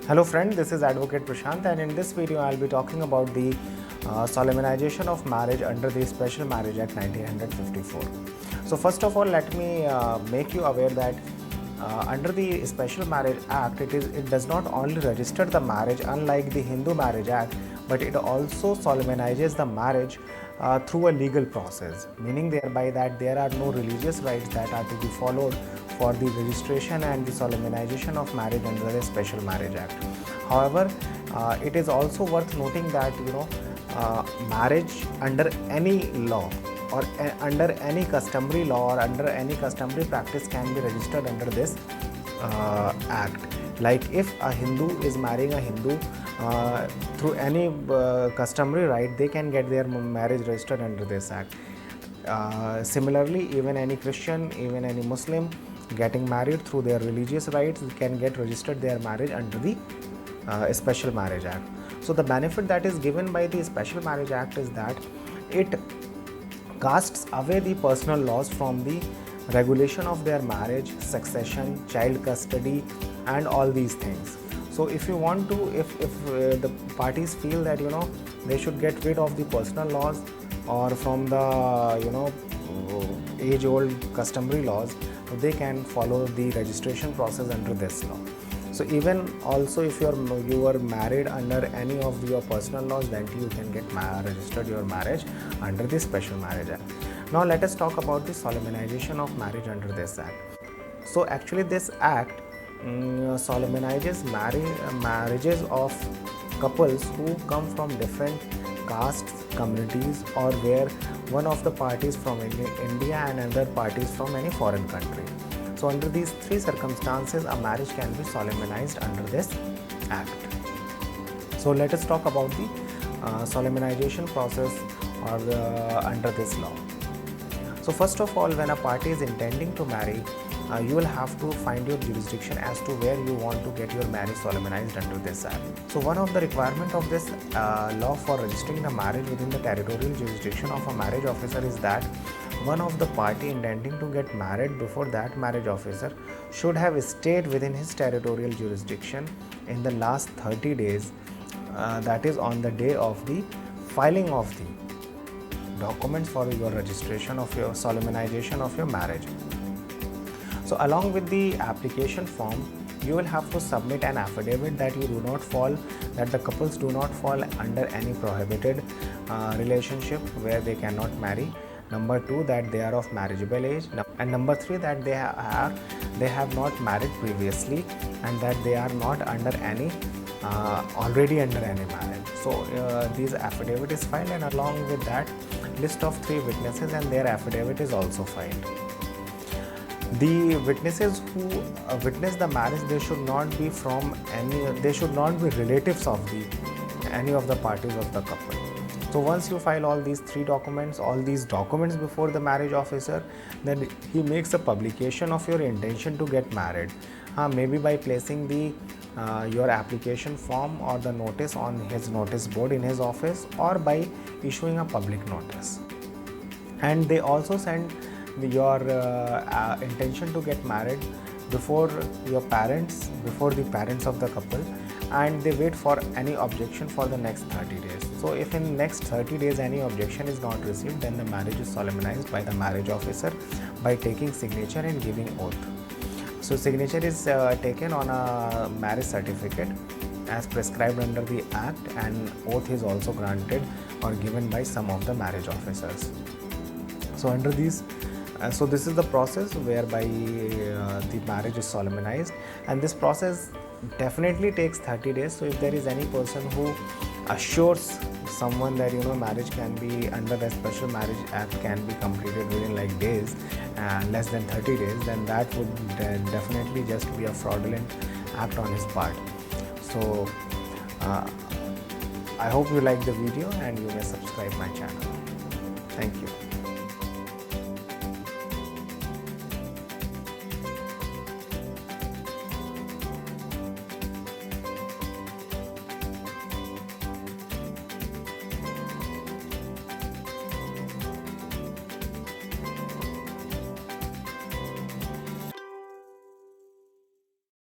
Hello friend, this is Advocate Prashant, and in this video I'll be talking about the solemnization of marriage under the Special Marriage Act 1954. So first of all, let me make you aware that under the Special Marriage Act, it does not only register the marriage unlike the Hindu Marriage Act, but it also solemnizes the marriage through a legal process, meaning thereby that there are no religious rites that are to be followed for the registration and the solemnization of marriage under the Special Marriage Act. However, it is also worth noting that marriage under any law or under any customary law or under any customary practice can be registered under this act. Like if a Hindu is marrying a Hindu through any customary right, they can get their marriage registered under this act. Similarly, even any Christian, even any Muslim getting married through their religious rites can get registered their marriage under the Special Marriage Act. So the benefit that is given by the Special Marriage Act is that it casts away the personal laws from the regulation of their marriage, succession, child custody, and all these things. So if you want to, if the parties feel that they should get rid of the personal laws or from the age-old customary laws, they can follow the registration process under this law. So even also if you are married under any of your personal laws, then you can get registered your marriage under the Special Marriage Act. Now let us talk about the solemnization of marriage under this act. So actually this act solemnizes marriages of couples who come from different castes, communities, or where one of the parties from India and another parties from any foreign country. So under these three circumstances, a marriage can be solemnized under this act. So let us talk about the solemnization process or under this law. So first of all, when a party is intending to marry, you will have to find your jurisdiction as to where you want to get your marriage solemnized under this act. So one of the requirement of this law for registering the marriage within the territorial jurisdiction of a marriage officer is that one of the party intending to get married before that marriage officer should have stayed within his territorial jurisdiction in the last 30 days, that is on the day of the filing of the documents for your registration of your solemnization of your marriage. So along with the application form, you will have to submit an affidavit that that the couples do not fall under any prohibited relationship where they cannot marry. Number 2, that they are of marriageable age, and number 3, that they have not married previously and that they are not under any already under any marriage. So this affidavit is filed, and along with that, list of 3 witnesses and their affidavit is also filed. The witnesses who witness the marriage, they should not be relatives of any of the parties of the couple. So once you file all these documents before the marriage officer, then he makes a publication of your intention to get married, maybe by placing your application form or the notice on his notice board in his office, or by issuing a public notice. And they also send your intention to get married before the parents of the couple, and they wait for any objection for the next 30 days. So if in next 30 days any objection is not received, then the marriage is solemnized by the marriage officer by taking signature and giving oath. So signature is taken on a marriage certificate as prescribed under the act, and oath is also granted or given by some of the marriage officers. So under these so this is the process whereby the marriage is solemnized, and this process definitely takes 30 days. So if there is any person who assures someone that marriage can be under the Special Marriage Act can be completed within like days and less than 30 days, then that would definitely just be a fraudulent act on his part. So I hope you like the video and you may subscribe my channel. Thank you.